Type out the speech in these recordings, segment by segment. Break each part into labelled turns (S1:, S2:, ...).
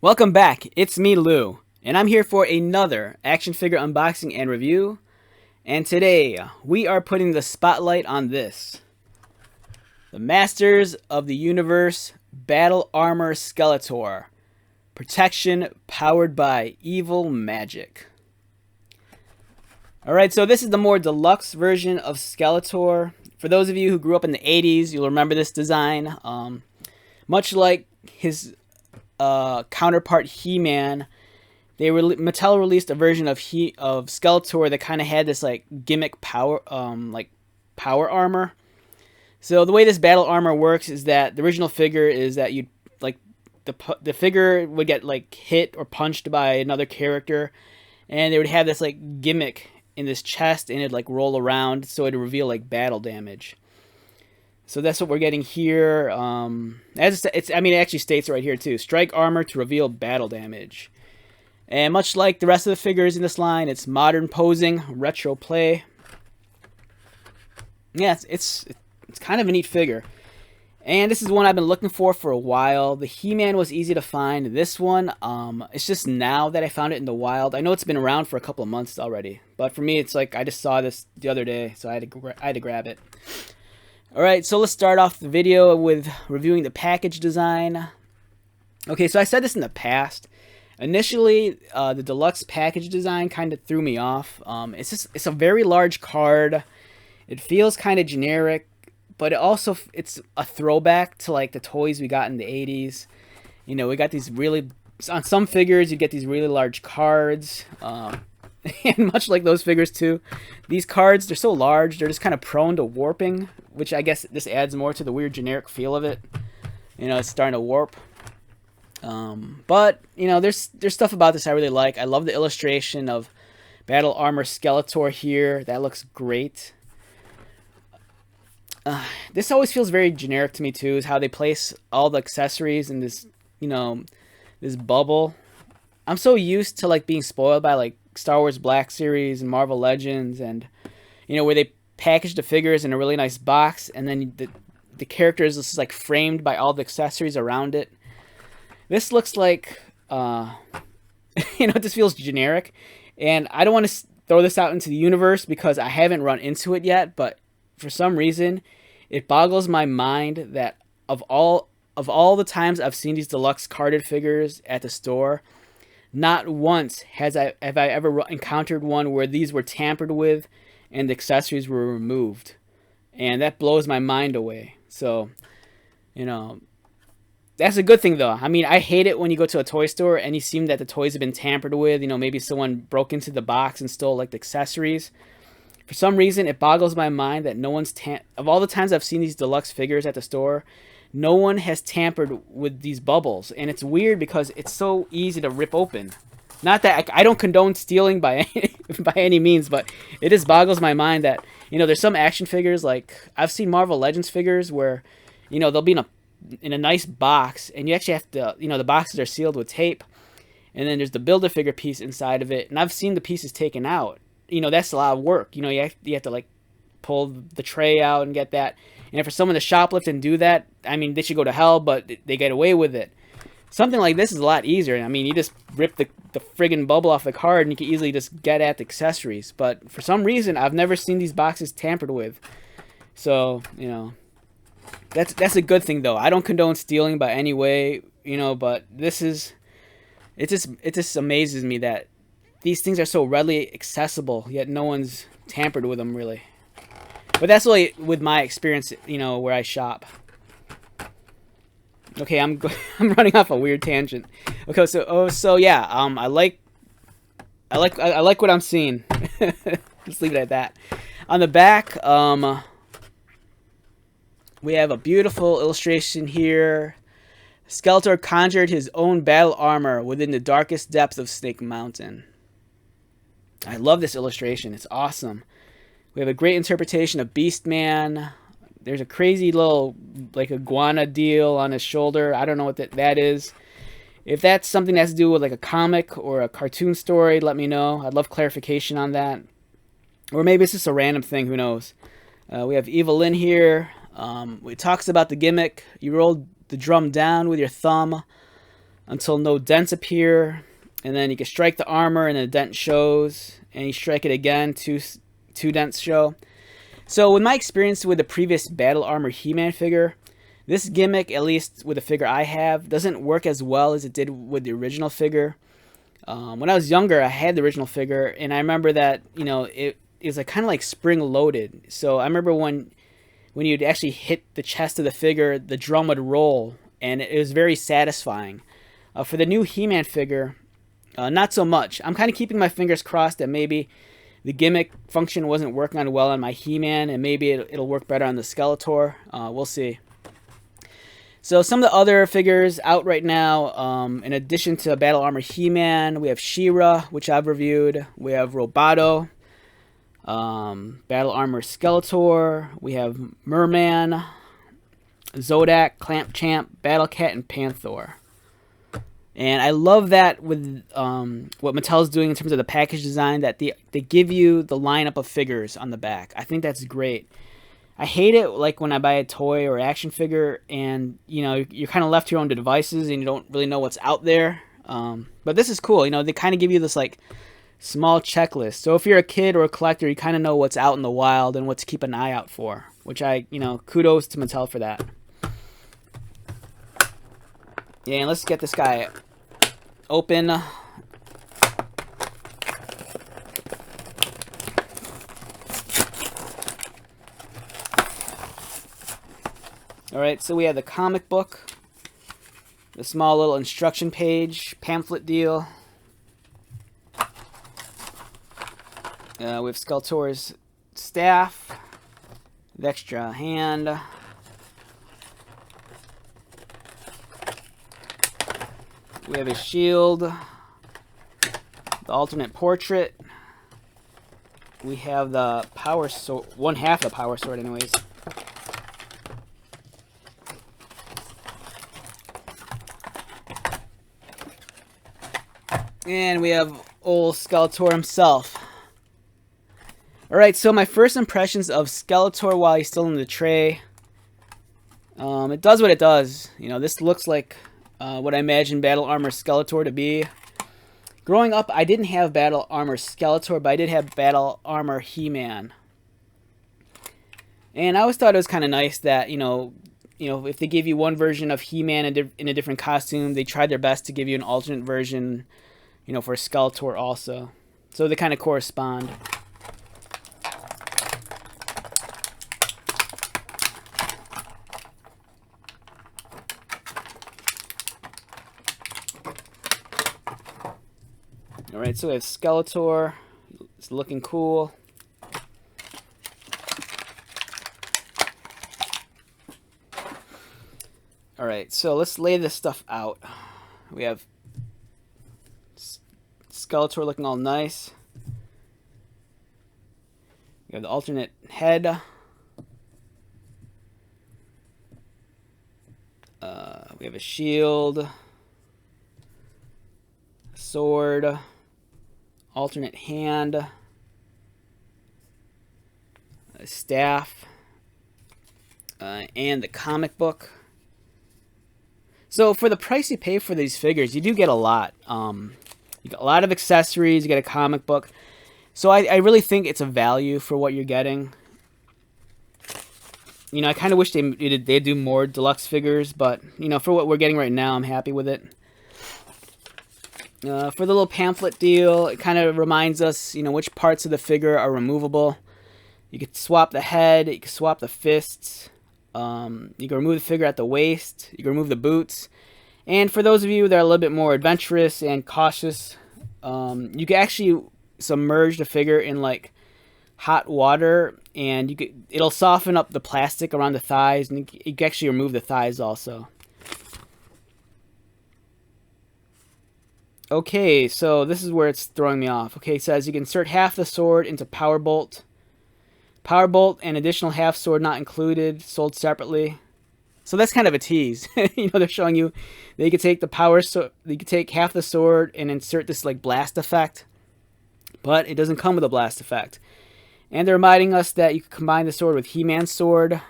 S1: Welcome back, it's me Lou, and I'm here for another action figure unboxing and review. And today, we are putting the spotlight on this. The Masters of the Universe Battle Armor Skeletor. Protection powered by evil magic. Alright, so this is the more deluxe version of Skeletor. For those of you who grew up in the 80s, you'll remember this design. Much like his counterpart He-Man, Mattel released a version of Skeletor that kind of had this like gimmick power armor. So the way this battle armor works is that the original figure is that you'd like the figure would get like hit or punched by another character, and they would have this like gimmick in this chest, and it'd like roll around, so it'd reveal like battle damage. So that's what we're getting here. It actually states it right here too. Strike armor to reveal battle damage. And much like the rest of the figures in this line, it's modern posing, retro play. Yeah, it's kind of a neat figure. And this is one I've been looking for a while. The He-Man was easy to find. This one, it's just now that I found it in the wild. I know it's been around for a couple of months already, but for me, it's like I just saw this the other day, so I had to grab it. Alright, so let's start off the video with reviewing the package design. Okay, so I said this in the past. Initially, the deluxe package design kind of threw me off. It's a very large card. It feels kind of generic, but it's a throwback to like the toys we got in the 80s. You know, we got these really, on some figures you get these really large cards. And much like those figures too, these cards, they're so large, they're just kind of prone to warping, which I guess this adds more to the weird generic feel of it. You know, it's starting to warp. But, you know, there's stuff about this I really like. I love the illustration of Battle Armor Skeletor here. That looks great. This always feels very generic to me too, is how they place all the accessories in this, you know, this bubble. I'm so used to like being spoiled by like Star Wars Black Series and Marvel Legends, and you know, where they package the figures in a really nice box, and then the character is just like framed by all the accessories around it. This looks like you know, it just feels generic, and I don't want to throw this out into the universe because I haven't run into it yet, but for some reason it boggles my mind that of all the times I've seen these deluxe carded figures at the store, not once have I ever encountered one where these were tampered with and the accessories were removed. And that blows my mind away. So, you know, that's a good thing though. I mean, I hate it when you go to a toy store and you see that the toys have been tampered with. You know, maybe someone broke into the box and stole like the accessories. For some reason, it boggles my mind that no one's of all the times I've seen these deluxe figures at the store, no one has tampered with these bubbles. And it's weird because it's so easy to rip open. Not that I don't condone stealing by any means, but it just boggles my mind that, you know, there's some action figures, like I've seen Marvel Legends figures where, you know, they'll be in a nice box, and you actually have to, you know, the boxes are sealed with tape, and then there's the Build-A-Figure piece inside of it, and I've seen the pieces taken out. You know, that's a lot of work. You know, you have to like pull the tray out and get that. And for someone to shoplift and do that, I mean, they should go to hell, but they get away with it. Something like this is a lot easier. I mean, you just rip the friggin' bubble off the card and you can easily just get at the accessories. But for some reason, I've never seen these boxes tampered with. So, you know, that's a good thing though. I don't condone stealing by any way, you know, but it just amazes me that these things are so readily accessible, yet no one's tampered with them really. But that's really with my experience, you know, where I shop. Okay, I'm running off a weird tangent. Okay, so yeah, I like what I'm seeing. Just leave it at that. On the back, we have a beautiful illustration here. Skeletor conjured his own battle armor within the darkest depths of Snake Mountain. I love this illustration. It's awesome. We have a great interpretation of Beastman. There's a crazy little like iguana deal on his shoulder. I don't know what that is. If that's something that has to do with like a comic or a cartoon story, let me know. I'd love clarification on that. Or maybe it's just a random thing. Who knows? We have Evil Lynn here. It talks about the gimmick. You roll the drum down with your thumb. until no dents appear, and then you can strike the armor and the dent shows, and you strike it again, two dents show. So with my experience with the previous Battle Armor He-Man figure, this gimmick, at least with the figure I have, doesn't work as well as it did with the original figure. When I was younger, I had the original figure, and I remember that, you know, it was like kind of like spring loaded. So I remember when you'd actually hit the chest of the figure, the drum would roll, and it was very satisfying. For the new He-Man figure, not so much. I'm kind of keeping my fingers crossed that maybe the gimmick function wasn't working on well on my He-Man, and maybe it'll work better on the Skeletor. We'll see. So some of the other figures out right now, in addition to Battle Armor He-Man, we have She-Ra, which I've reviewed. We have Roboto, Battle Armor Skeletor. We have Merman, Zodak, Clamp Champ, Battle Cat, and Panther. And I love that with what Mattel's doing in terms of the package design, that they give you the lineup of figures on the back. I think that's great. I hate it like when I buy a toy or action figure and, you know, you're kind of left to your own devices and you don't really know what's out there. But this is cool. You know, they kind of give you this like small checklist. So if you're a kid or a collector, you kind of know what's out in the wild and what to keep an eye out for, which kudos to Mattel for that. Yeah, and let's get this guy open. Alright, so we have the comic book, the small little instruction page, pamphlet deal. We have Skeletor's staff, the extra hand. We have his shield, the alternate portrait. We have the power sword, one half of the power sword anyways. And we have old Skeletor himself. Alright, so my first impressions of Skeletor while he's still in the tray. It does what it does. You know, this looks like what I imagine Battle Armor Skeletor to be. Growing up, I didn't have Battle Armor Skeletor, but I did have Battle Armor He-Man. And I always thought it was kind of nice that, you know, if they gave you one version of He-Man in a different costume, they tried their best to give you an alternate version, you know, for Skeletor also. So they kind of correspond. Alright, so we have Skeletor. It's looking cool. Alright, so let's lay this stuff out. We have Skeletor looking all nice. We have the alternate head. We have a shield, a sword, alternate hand, a staff, and the comic book. So for the price you pay for these figures, you do get a lot. You get a lot of accessories, you get a comic book. So I really think it's a value for what you're getting. You know, I kind of wish they'd do more deluxe figures, but, you know, for what we're getting right now, I'm happy with it. For the little pamphlet deal, it kind of reminds us, you know, which parts of the figure are removable. You could swap the head, you could swap the fists, you can remove the figure at the waist, you can remove the boots. And for those of you that are a little bit more adventurous and cautious, you can actually submerge the figure in like hot water, and it'll soften up the plastic around the thighs, and you can actually remove the thighs also. Okay, so this is where it's throwing me off. Okay, it says you can insert half the sword into Power Bolt. Power Bolt and additional half sword not included, sold separately. So that's kind of a tease. You know, they're showing you that you can take you can take half the sword and insert this like blast effect, but it doesn't come with a blast effect. And they're reminding us that you can combine the sword with He-Man's sword,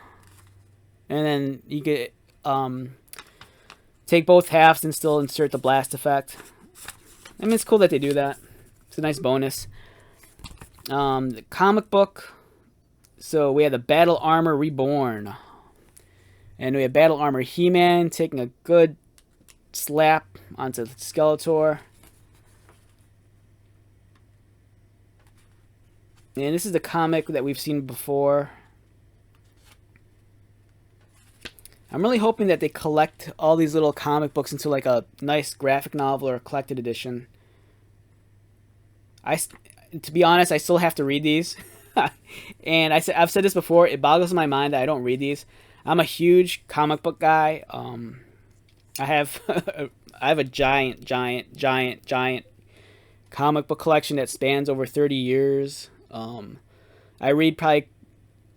S1: and then you could take both halves and still insert the blast effect. I mean, it's cool that they do that. It's a nice bonus. The comic book. So we have the Battle Armor Reborn. And we have Battle Armor He-Man taking a good slap onto Skeletor. And this is the comic that we've seen before. I'm really hoping that they collect all these little comic books into like a nice graphic novel or a collected edition. To be honest, I still have to read these. And I've said this before, it boggles my mind that I don't read these. I'm a huge comic book guy. I have I have a giant comic book collection that spans over 30 years. I read probably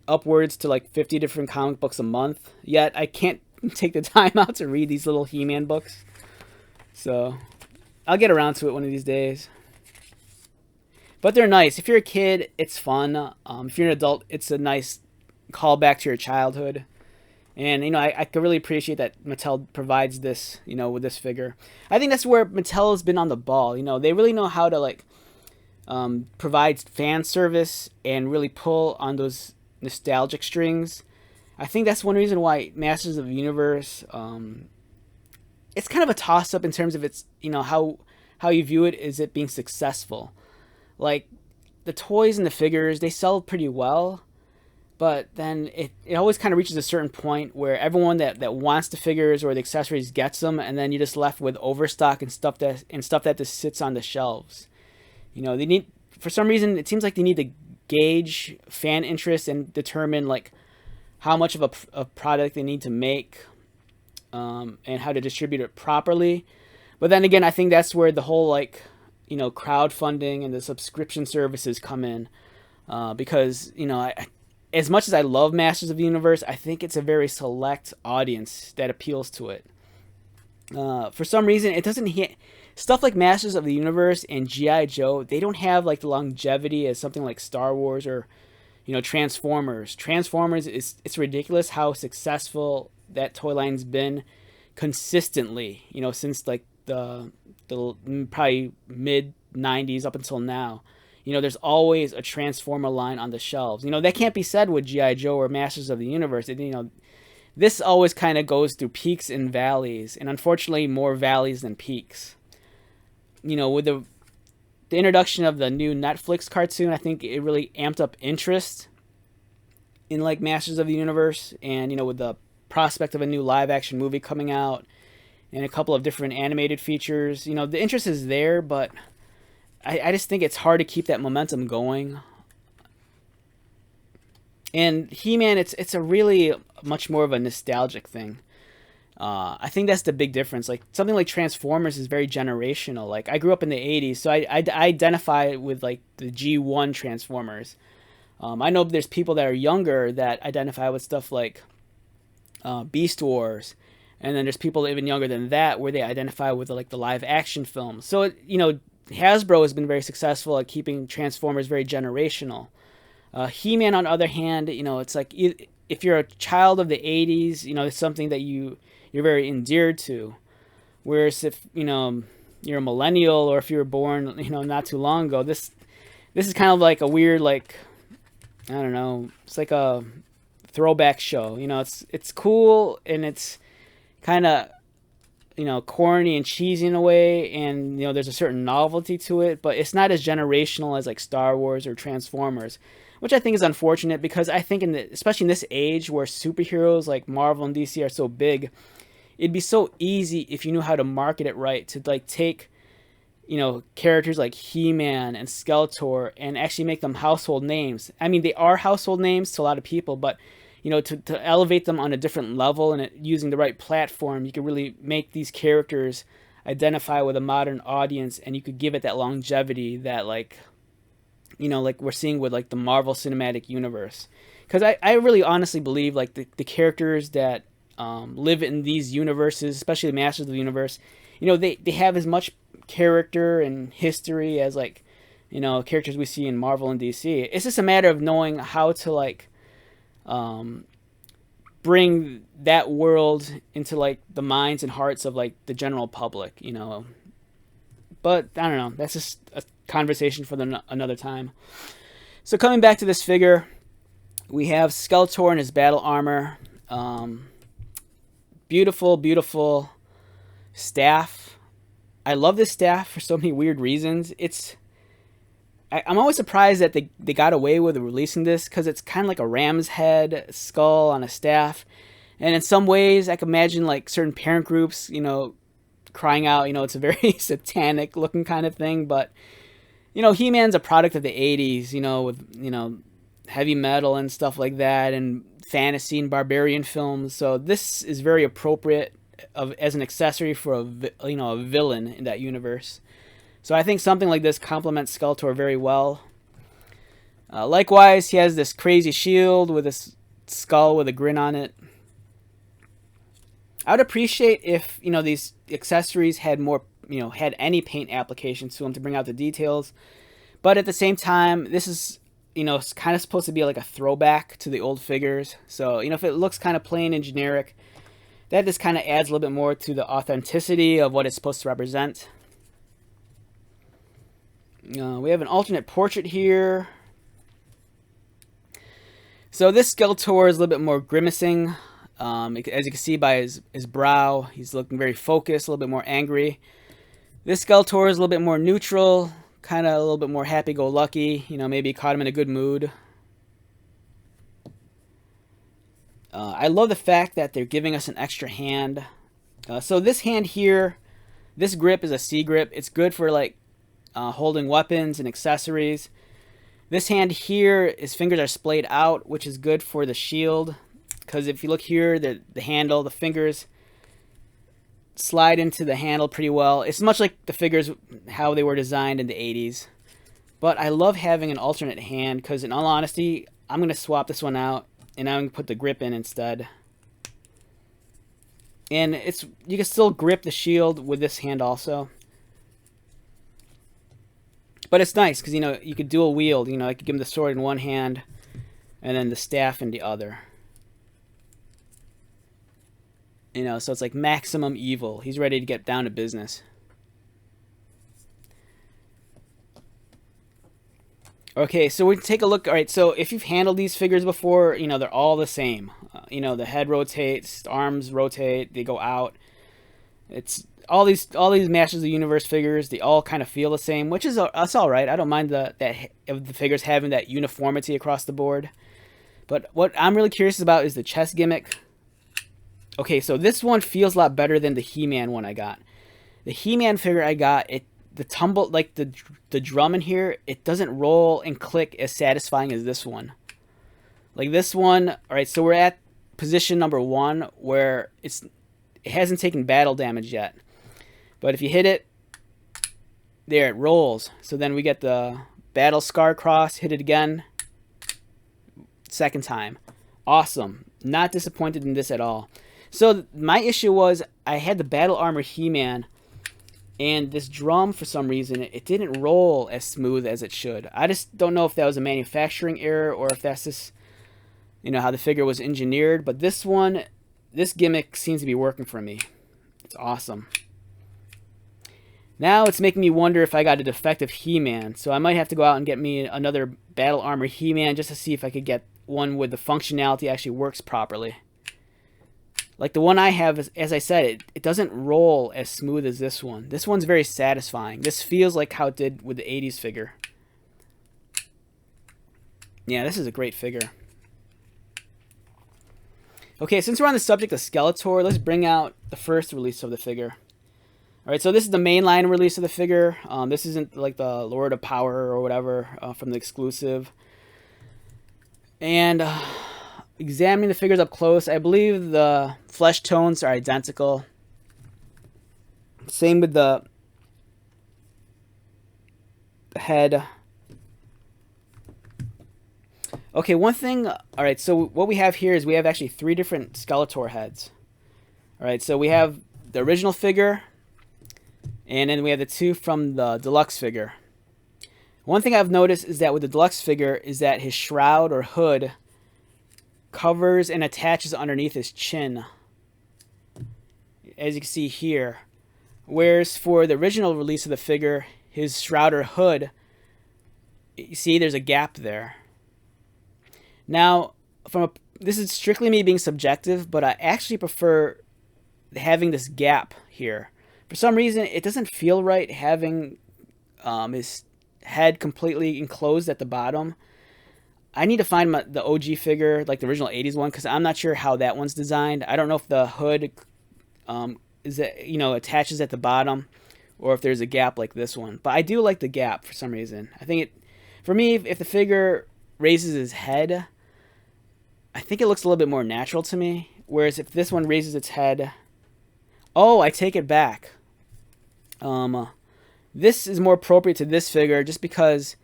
S1: upwards to like 50 different comic books a month, yet I can't take the time out to read these little He-Man books. So I'll get around to it one of these days. But they're nice. If you're a kid, it's fun. If you're an adult, it's a nice callback to your childhood. And, I could really appreciate that Mattel provides this, with this figure. I think that's where Mattel has been on the ball. They really know how to, provide fan service and really pull on those nostalgic strings. I think that's one reason why Masters of the Universe, it's kind of a toss-up in terms of its, how you view it. Is it being successful? Like, the toys and the figures, they sell pretty well. But then it always kind of reaches a certain point where everyone that wants the figures or the accessories gets them, and then you're just left with overstock and stuff that just sits on the shelves. They need, for some reason, it seems like they need to gauge fan interest and determine how much of a product they need to make, and how to distribute it properly. But then again, I think that's where the whole crowdfunding and the subscription services come in, because as much as I love Masters of the Universe, I think it's a very select audience that appeals to it. For some reason, it doesn't hit stuff like Masters of the Universe and G.I. Joe. They don't have the longevity as something like Star Wars or Transformers. Transformers, it's ridiculous how successful that toy line's been consistently. Since the probably mid 90s up until now. There's always a Transformer line on the shelves. That can't be said with G.I. Joe or Masters of the Universe. This always kind of goes through peaks and valleys, and unfortunately more valleys than peaks. With the introduction of the new Netflix cartoon, I think it really amped up interest in Masters of the Universe, and with the prospect of a new live action movie coming out and a couple of different animated features, the interest is there, but I just think it's hard to keep that momentum going. And He-Man, it's a really much more of a nostalgic thing. I think that's the big difference. Something like Transformers is very generational. I grew up in the 80s, so I identify with the G1 Transformers. I know there's people that are younger that identify with stuff like Beast Wars. And then there's people even younger than that where they identify with the live action films. So, Hasbro has been very successful at keeping Transformers very generational. He-Man, on the other hand, it's if you're a child of the 80s, it's something that you're very endeared to. Whereas if, you're a millennial or if you were born, not too long ago, this is kind of like a weird, I don't know, it's like a throwback show. It's cool and it's kind of corny and cheesy in a way, and there's a certain novelty to it, but it's not as generational as Star Wars or Transformers, which I think is unfortunate, because I think especially in this age where superheroes like Marvel and DC are so big, it'd be so easy if you knew how to market it right to take characters like He-Man and Skeletor and actually make them household names. I mean, they are household names to a lot of people, but to elevate them on a different level and using the right platform, you could really make these characters identify with a modern audience, and you could give it that longevity that we're seeing with the Marvel Cinematic Universe. Because I really honestly believe the characters that live in these universes, especially the Masters of the Universe, they have as much character and history as characters we see in Marvel and DC. It's just a matter of knowing how to bring that world into like the minds and hearts of like the general public, you know. But I don't know. That's just a conversation for another time. So coming back to this figure, we have Skeletor in his battle armor. Beautiful, beautiful staff. I love this staff for so many weird reasons. I'm always surprised that they got away with releasing this, because it's kind of like a ram's head skull on a staff. And in some ways, I can imagine like certain parent groups, you know, crying out, you know, it's a very satanic looking kind of thing. But, you know, He-Man's a product of the 80s, you know, with, you know, heavy metal and stuff like that, and fantasy and barbarian films. So this is very appropriate as an accessory for a villain in that universe. So I think something like this complements Skeletor very well. Likewise, he has this crazy shield with a skull with a grin on it. I would appreciate if, you know, these accessories had more, you know, had any paint applications to them to bring out the details. But at the same time, this is, you know, it's kind of supposed to be like a throwback to the old figures. So, you know, if it looks kind of plain and generic, that just kind of adds a little bit more to the authenticity of what it's supposed to represent. We have an alternate portrait here. So this Skeletor is a little bit more grimacing. As you can see by his brow, he's looking very focused, a little bit more angry. This Skeletor is a little bit more neutral, kind of a little bit more happy-go-lucky. You know, maybe caught him in a good mood. I love the fact that they're giving us an extra hand. So this hand here, this grip is a C grip. It's good for like holding weapons and accessories. This hand here, his fingers are splayed out, which is good for the shield. Because if you look here, the handle, the fingers slide into the handle pretty well. It's much like the figures, how they were designed in the 80s. But I love having an alternate hand, because in all honesty, I'm going to swap this one out, and I'm going to put the grip in instead. And you can still grip the shield with this hand also. But it's nice, because, you know, you could dual wield. You know, I could give him the sword in one hand, and then the staff in the other. You know, so it's like maximum evil. He's ready to get down to business. Okay, so we take a look. All right, so if you've handled these figures before, you know, they're all the same. You know, the head rotates, the arms rotate, they go out. It's all these Masters of the Universe figures, they all kind of feel the same, which is that's all right. I don't mind the figures having that uniformity across the board. But what I'm really curious about is the chest gimmick. Okay, so this one feels a lot better than the He-Man one I got. The He-Man figure I got, the tumble, like the drum in here, it doesn't roll and click as satisfying as this one. Like this one, all right, so we're at position number 1 where it hasn't taken battle damage yet. But if you hit it, there it rolls. So then we get the battle scar cross, hit it again, second time. Awesome. Not disappointed in this at all. So my issue was I had the Battle Armor He-Man, and this drum, for some reason, it didn't roll as smooth as it should. I just don't know if that was a manufacturing error or if that's just, you know, how the figure was engineered. But this one, this gimmick seems to be working for me. It's awesome. Now it's making me wonder if I got a defective He-Man. So I might have to go out and get me another Battle Armor He-Man just to see if I could get one with the functionality actually works properly. Like the one I have, as I said, it doesn't roll as smooth as this one. This one's very satisfying. This feels like how it did with the 80s figure. Yeah, this is a great figure. Okay, since we're on the subject of Skeletor, let's bring out the first release of the figure. Alright, so this is the mainline release of the figure. This isn't like the Lord of Power or whatever from the exclusive. And examining the figures up close, I believe the flesh tones are identical. Same with the head. Okay, one thing, alright, so what we have here is we have actually 3 different Skeletor heads. Alright, so we have the original figure, and then we have the 2 from the deluxe figure. One thing I've noticed is that with the deluxe figure is that his shroud or hood covers and attaches underneath his chin, as you can see here. Whereas for the original release of the figure, his shroud or hood, you see there's a gap there. Now, this is strictly me being subjective, but I actually prefer having this gap here. For some reason, it doesn't feel right having his head completely enclosed at the bottom. I need to find the OG figure, like the original 80s one, because I'm not sure how that one's designed. I don't know if the hood attaches at the bottom, or if there's a gap like this one. But I do like the gap for some reason. I think for me, if the figure raises his head, I think it looks a little bit more natural to me. Whereas if this one raises its head, oh, I take it back. This is more appropriate to this figure just because,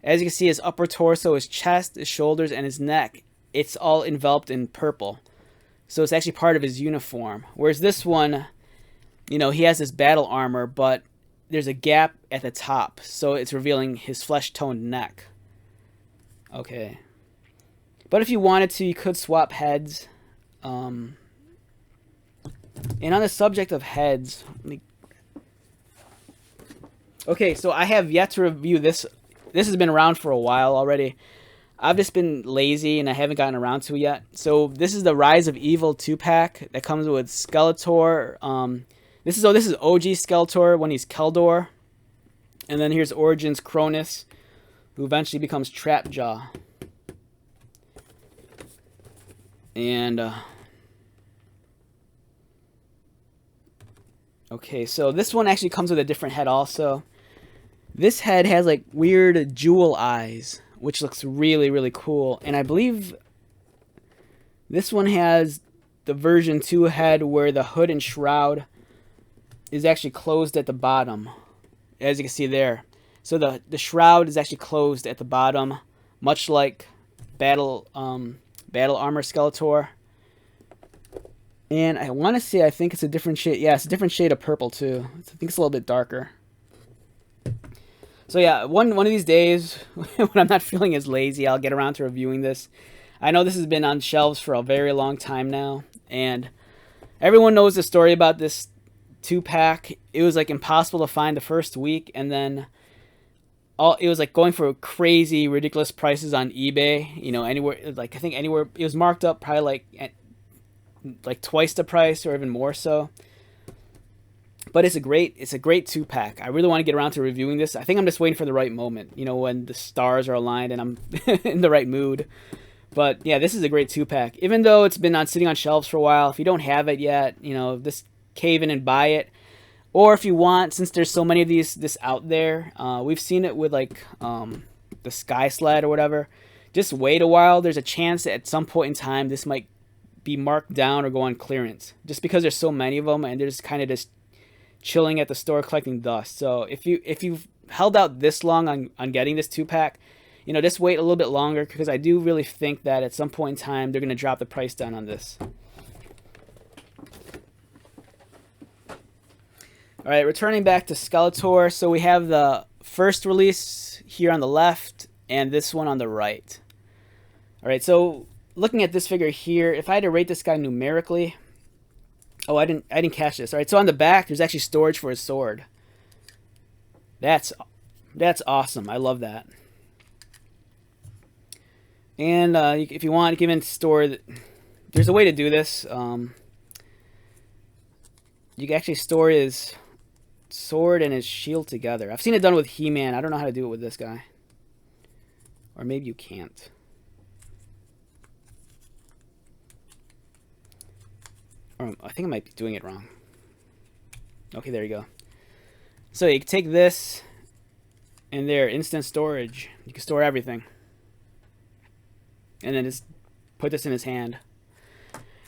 S1: as you can see, his upper torso, his chest, his shoulders, and his neck, it's all enveloped in purple. So it's actually part of his uniform. Whereas this one, he has this battle armor, but there's a gap at the top, so it's revealing his flesh-toned neck. Okay. But if you wanted to, you could swap heads. And on the subject of heads, okay, so I have yet to review this. This has been around for a while already. I've just been lazy and I haven't gotten around to it yet. So this is the Rise of Evil 2-pack that comes with Skeletor. This is OG Skeletor when he's Keldor. And then here's Origins Cronus, who eventually becomes Trapjaw. And okay, so this one actually comes with a different head also. This head has like weird jewel eyes, which looks really, really cool. And I believe this one has the version 2 head where the hood and shroud is actually closed at the bottom, as you can see there. So the shroud is actually closed at the bottom, much like Battle Armor Skeletor. And I want to say, I think it's a different shade. Yeah, it's a different shade of purple too. I think it's a little bit darker. So yeah, one of these days, when I'm not feeling as lazy, I'll get around to reviewing this. I know this has been on shelves for a very long time now, and everyone knows the story about this 2-pack. It was like impossible to find the first week, and then it was like going for crazy, ridiculous prices on eBay. Anywhere, like I think anywhere, it was marked up probably like twice the price or even more so. But it's a great 2-pack. I really want to get around to reviewing this. I think I'm just waiting for the right moment, when the stars are aligned and I'm in the right mood. But yeah, this is a great 2-pack. Even though it's been sitting on shelves for a while, if you don't have it yet, just cave in and buy it. Or if you want, since there's so many of this out there, we've seen it with like the Sky Sled or whatever. Just wait a while. There's a chance that at some point in time this might be marked down or go on clearance. Just because there's so many of them and they're just kind of just chilling at the store collecting dust. So if you've held out this long on getting this 2-pack, just wait a little bit longer, because I do really think that at some point in time they're going to drop the price down on this. All right, returning back to Skeletor. So we have the first release here on the left and this one on the right. All right, so looking at this figure here, if I had to rate this guy numerically, oh, I didn't catch this. All right, so on the back, there's actually storage for his sword. That's awesome. I love that. And if you want, you can even store. There's a way to do this. You can actually store his sword and his shield together. I've seen it done with He-Man. I don't know how to do it with this guy. Or maybe you can't. Or I think I might be doing it wrong. Okay, there you go. So you can take this, and there, instant storage. You can store everything. And then just put this in his hand.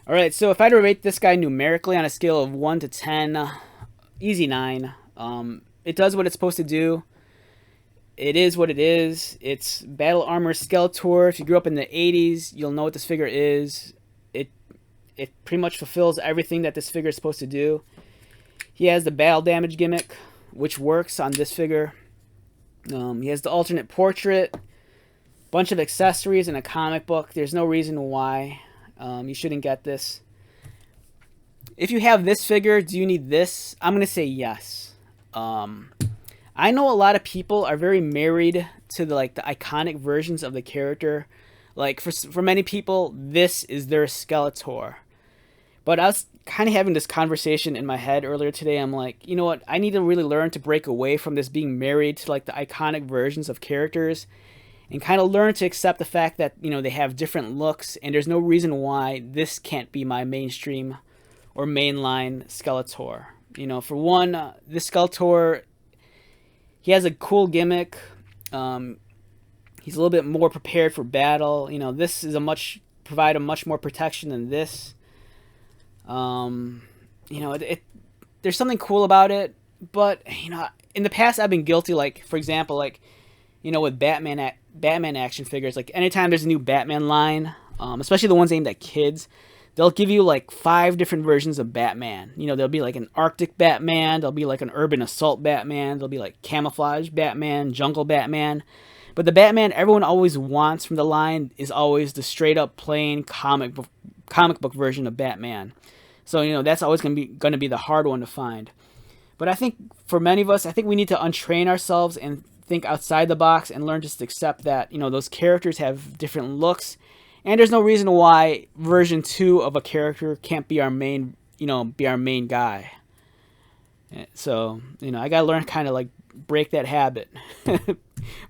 S1: Alright, so if I had to rate this guy numerically on a scale of 1 to 10, easy 9. It does what it's supposed to do. It is what it is. It's Battle Armor Skeletor. If you grew up in the 80s, you'll know what this figure is. It pretty much fulfills everything that this figure is supposed to do. He has the battle damage gimmick, which works on this figure. He has the alternate portrait. Bunch of accessories and a comic book. There's no reason why you shouldn't get this. If you have this figure, do you need this? I'm going to say yes. I know a lot of people are very married to the iconic versions of the character. Like for many people, this is their Skeletor. But I was kind of having this conversation in my head earlier today. I'm like, you know what? I need to really learn to break away from this being married to like the iconic versions of characters and kind of learn to accept the fact that, you know, they have different looks and there's no reason why this can't be my mainstream or mainline Skeletor. You know, for one, this Skeletor, he has a cool gimmick. He's a little bit more prepared for battle. You know, this is provide a much more protection than this. You know, there's something cool about it, but you know, in the past I've been guilty. Like for example, like you know, with Batman action figures, like anytime there's a new Batman line, especially the ones aimed at kids, they'll give you like 5 different versions of Batman. You know, there'll be like an Arctic Batman, there'll be like an urban assault Batman, there'll be like camouflage Batman, jungle Batman. But the Batman everyone always wants from the line is always the straight up plain comic book version of Batman. So, you know, that's always going to be the hard one to find. But I think for many of us, I think we need to untrain ourselves and think outside the box and learn just to accept that, you know, those characters have different looks. And there's no reason why version 2 of a character can't be our main, you know, be our main guy. So, you know, I got to learn kind of like break that habit.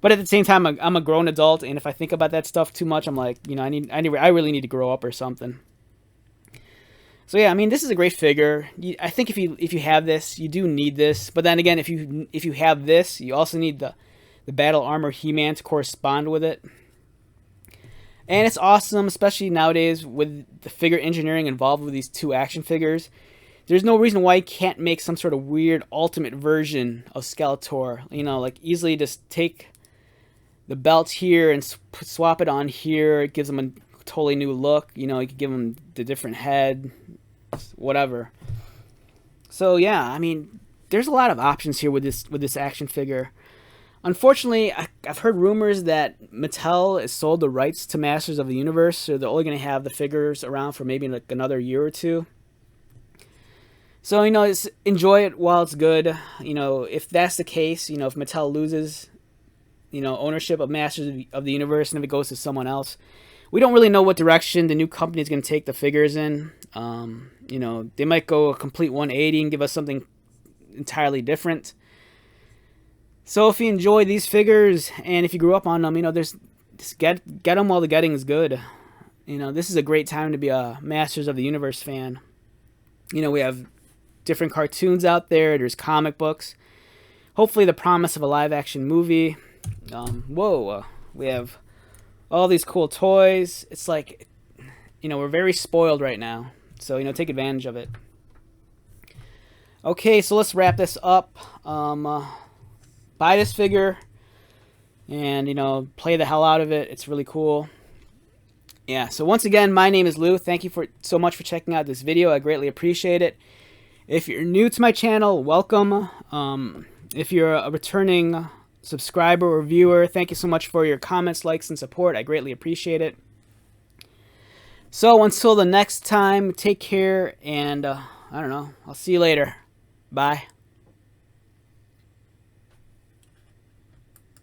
S1: But at the same time, I'm a grown adult. And if I think about that stuff too much, I'm like, you know, I really need to grow up or something. So yeah, I mean, this is a great figure. I think if you have this, you do need this. But then again, if you have this, you also need the Battle Armor He-Man to correspond with it. And it's awesome, especially nowadays with the figure engineering involved with these 2 action figures. There's no reason why you can't make some sort of weird ultimate version of Skeletor. You know, like easily just take the belt here and swap it on here. It gives them a totally new look. You know, you could give them the different head, whatever. So yeah, I mean, there's a lot of options here with this action figure. Unfortunately, I've heard rumors that Mattel has sold the rights to Masters of the Universe, so they're only going to have the figures around for maybe like another year or 2. So, you know, enjoy it while it's good. You know, if that's the case, you know, if Mattel loses, you know, ownership of Masters of the Universe and if it goes to someone else, we don't really know what direction the new company is going to take the figures in. You know, they might go a complete 180 and give us something entirely different. So if you enjoy these figures and if you grew up on them, you know, just get them while the getting is good. You know, this is a great time to be a Masters of the Universe fan. You know, we have different cartoons out there. There's comic books. Hopefully the promise of a live-action movie. We have all these cool toys. It's like, you know, we're very spoiled right now. So, you know, take advantage of it. Okay, so let's wrap this up. Buy this figure and, you know, play the hell out of it. It's really cool. Yeah, so once again, my name is Lou. Thank you so much for checking out this video. I greatly appreciate it. If you're new to my channel, welcome. If you're a returning subscriber or viewer, thank you so much for your comments, likes, and support. I greatly appreciate it. So until the next time, take care, and I don't know, I'll see you later. Bye.